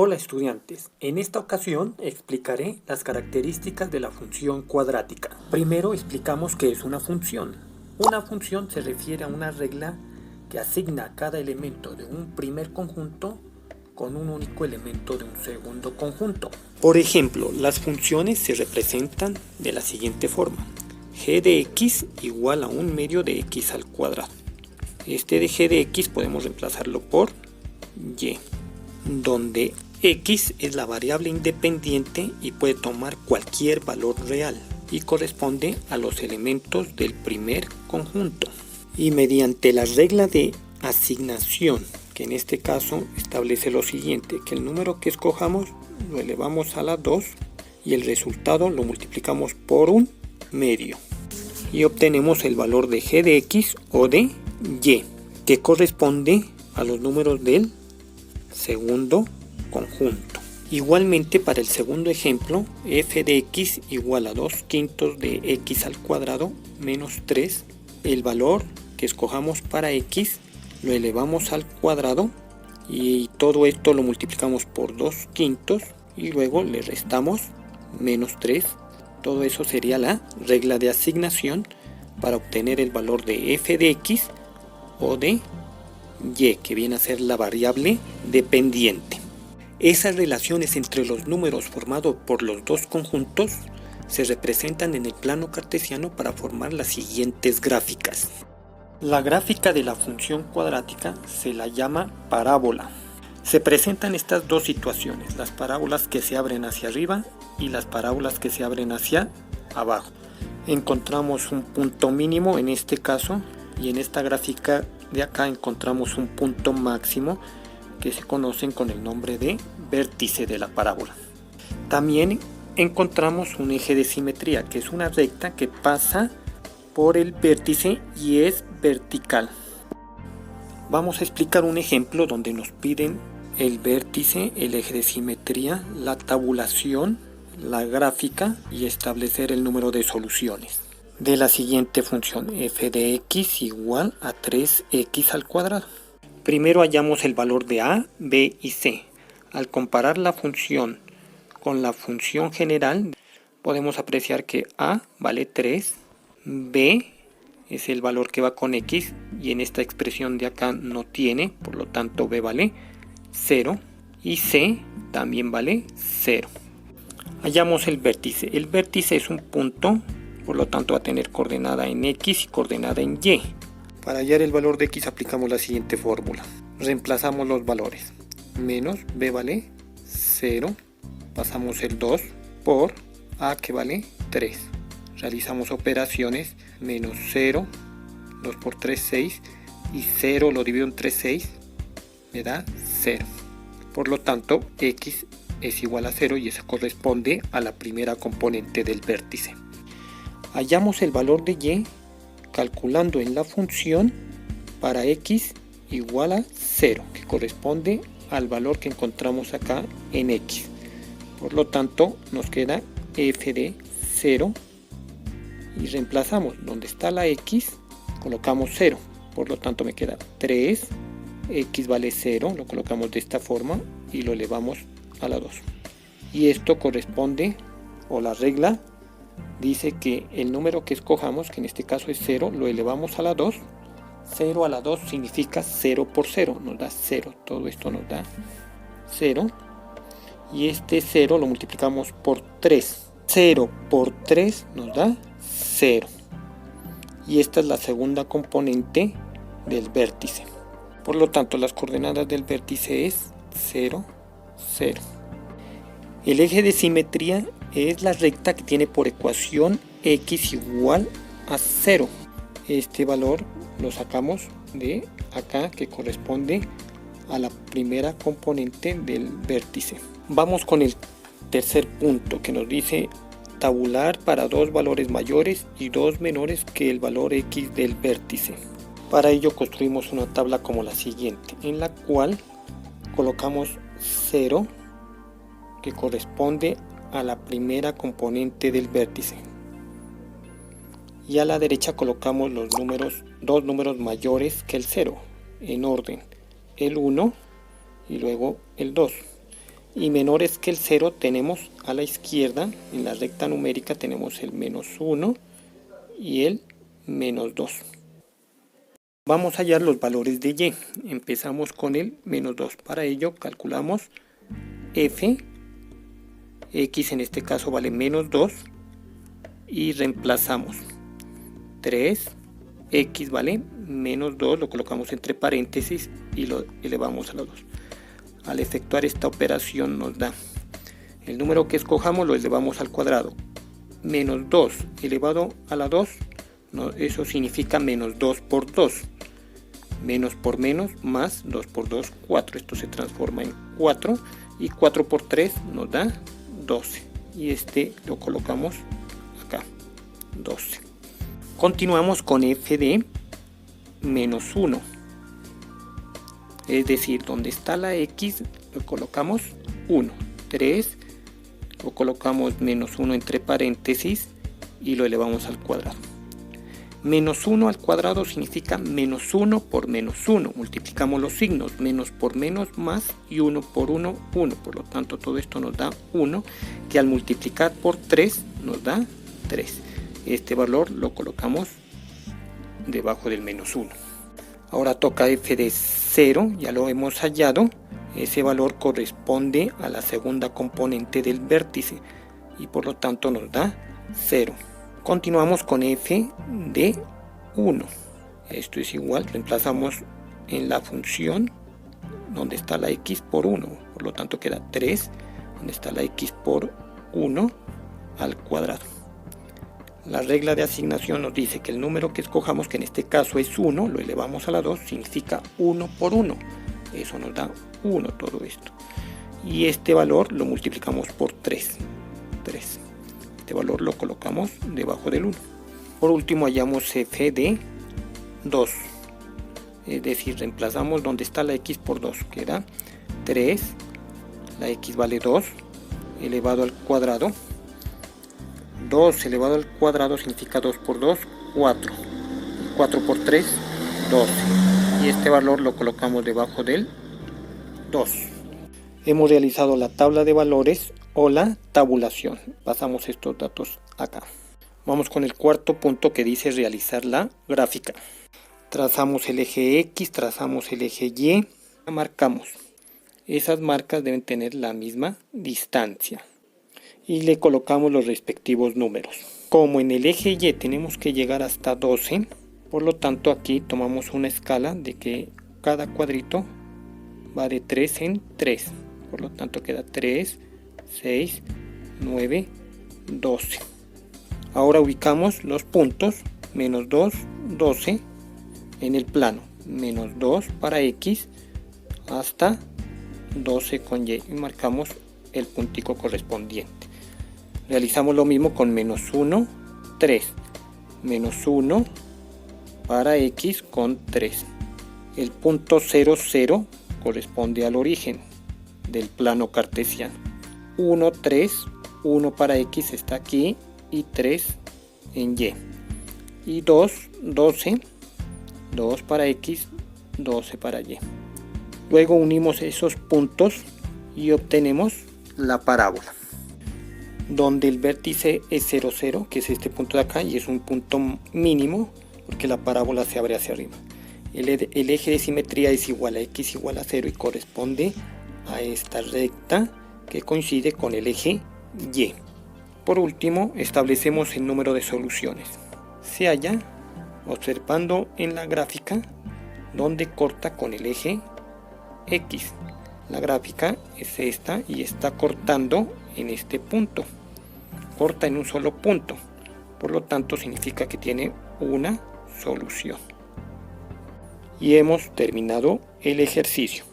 Hola estudiantes, en esta ocasión explicaré las características de la función cuadrática. Primero explicamos qué es una función. Una función se refiere a una regla que asigna a cada elemento de un primer conjunto con un único elemento de un segundo conjunto. Por ejemplo, las funciones se representan de la siguiente forma. G de x igual a un medio de x al cuadrado. Este de g de x podemos reemplazarlo por y, donde x es la variable independiente y puede tomar cualquier valor real y corresponde a los elementos del primer conjunto. Y mediante la regla de asignación, que en este caso establece lo siguiente, que el número que escojamos lo elevamos a la 2 y el resultado lo multiplicamos por un medio y obtenemos el valor de g de x o de y, que corresponde a los números del segundo conjunto. Igualmente, para el segundo ejemplo, f de x igual a 2/5 de x al cuadrado menos 3. El valor que escojamos para x lo elevamos al cuadrado y todo esto lo multiplicamos por 2/5 y luego le restamos menos 3. Todo eso sería la regla de asignación para obtener el valor de f de x o de y, que viene a ser la variable dependiente. Esas relaciones entre los números formados por los dos conjuntos se representan en el plano cartesiano para formar las siguientes gráficas. La gráfica de la función cuadrática se la llama parábola. Se presentan estas dos situaciones, las parábolas que se abren hacia arriba y las parábolas que se abren hacia abajo. Encontramos un punto mínimo en este caso y en esta gráfica de acá encontramos un punto máximo que se conocen con el nombre de vértice de la parábola. También encontramos un eje de simetría, que es una recta que pasa por el vértice y es vertical. Vamos a explicar un ejemplo donde nos piden el vértice, el eje de simetría, la tabulación, la gráfica y establecer el número de soluciones de la siguiente función, f de x igual a 3x al cuadrado. Primero hallamos el valor de a, b y c. Al comparar la función con la función general, podemos apreciar que a vale 3, b es el valor que va con x y en esta expresión de acá no tiene, por lo tanto b vale 0 y c también vale 0. Hallamos el vértice. El vértice es un punto, por lo tanto va a tener coordenada en x y coordenada en y. Para hallar el valor de x aplicamos la siguiente fórmula. Reemplazamos los valores. Menos b vale 0. Pasamos el 2 por a, que vale 3. Realizamos operaciones. Menos 0. 2 por 3, 6. Y 0 lo divido entre 6. Me da 0. Por lo tanto, x es igual a 0 y eso corresponde a la primera componente del vértice. Hallamos el valor de y calculando en la función para x igual a 0, que corresponde al valor que encontramos acá en x. Por lo tanto, nos queda f de 0 y reemplazamos donde está la x, colocamos 0. Por lo tanto, me queda 3, x vale 0, lo colocamos de esta forma y lo elevamos a la 2. Y esto corresponde, o la regla dice que el número que escojamos, que en este caso es 0, lo elevamos a la 2. 0 a la 2 significa 0 por 0, nos da 0. Todo esto nos da 0. Y este 0 lo multiplicamos por 3. 0 por 3 nos da 0. Y esta es la segunda componente del vértice. Por lo tanto, las coordenadas del vértice es 0, 0. El eje de simetría es la recta que tiene por ecuación x igual a 0. Este valor lo sacamos de acá, que corresponde a la primera componente del vértice. Vamos con el tercer punto, que nos dice tabular para dos valores mayores y dos menores que el valor x del vértice. Para ello construimos una tabla como la siguiente, en la cual colocamos 0, que corresponde a la primera componente del vértice, y a la derecha colocamos los números, dos números mayores que el 0 en orden, el 1 y luego el 2. y menores que el 0 tenemos a la izquierda, en la recta numérica tenemos el -1 y el -2. Vamos a hallar los valores de y. Empezamos con el -2. Para ello calculamos f, x en este caso vale -2 y reemplazamos 3, x vale -2, lo colocamos entre paréntesis y lo elevamos a la 2. Al efectuar esta operación nos da el número que escojamos, lo elevamos al cuadrado. -2 elevado a la 2, eso significa -2 por 2. Menos por menos más 2 por 2, 4. Esto se transforma en 4 y 4 por 3 nos da 12. Y este lo colocamos acá, 12. Continuamos con f de -1. Es decir, donde está la x lo colocamos 1. 3 lo colocamos -1 entre paréntesis y lo elevamos al cuadrado. -1 al cuadrado significa -1 por -1. Multiplicamos los signos, menos por menos más y 1 por 1, 1. Por lo tanto, todo esto nos da 1, que al multiplicar por 3 nos da 3. Este valor lo colocamos debajo del -1. Ahora toca f de 0, ya lo hemos hallado. Ese valor corresponde a la segunda componente del vértice y por lo tanto nos da 0. Continuamos con f de 1. Esto es igual, reemplazamos en la función donde está la x por 1. Por lo tanto queda 3, donde está la x por 1 al cuadrado. La regla de asignación nos dice que el número que escojamos, que en este caso es 1, lo elevamos a la 2, significa 1 por 1. Eso nos da 1 todo esto. Y este valor lo multiplicamos por 3. 3. Este valor lo colocamos debajo del 1. Por último hallamos f de 2. Es decir, reemplazamos donde está la x por 2. Queda 3. La x vale 2 elevado al cuadrado. 2 elevado al cuadrado significa 2 por 2, 4. 4 por 3, 12. Y este valor lo colocamos debajo del 2. Hemos realizado la tabla de valores o la tabulación. Pasamos estos datos acá. Vamos con el cuarto punto que dice realizar la gráfica. Trazamos el eje X, trazamos el eje Y, marcamos. Esas marcas deben tener la misma distancia. Y le colocamos los respectivos números. Como en el eje Y tenemos que llegar hasta 12, por lo tanto aquí tomamos una escala de que cada cuadrito va de 3 en 3. Por lo tanto queda 3, 6, 9, 12. Ahora ubicamos los puntos -2, 12 en el plano. -2 para X hasta 12 con Y. Y marcamos el puntico correspondiente. Realizamos lo mismo con -1, 3. -1 para X con 3. El punto 0, 0 corresponde al origen del plano cartesiano. 1, 3, 1 para X está aquí y 3 en Y. Y 2, 12, 2 para X, 12 para Y. Luego unimos esos puntos y obtenemos la parábola, donde el vértice es 0, 0, que es este punto de acá, y es un punto mínimo porque la parábola se abre hacia arriba. El eje de simetría es igual a x igual a 0 y corresponde a esta recta que coincide con el eje Y. Por último, establecemos el número de soluciones. Se halla observando en la gráfica donde corta con el eje X. La gráfica es esta y está cortando en este punto. Corta en un solo punto. Por lo tanto, significa que tiene una solución. Y hemos terminado el ejercicio.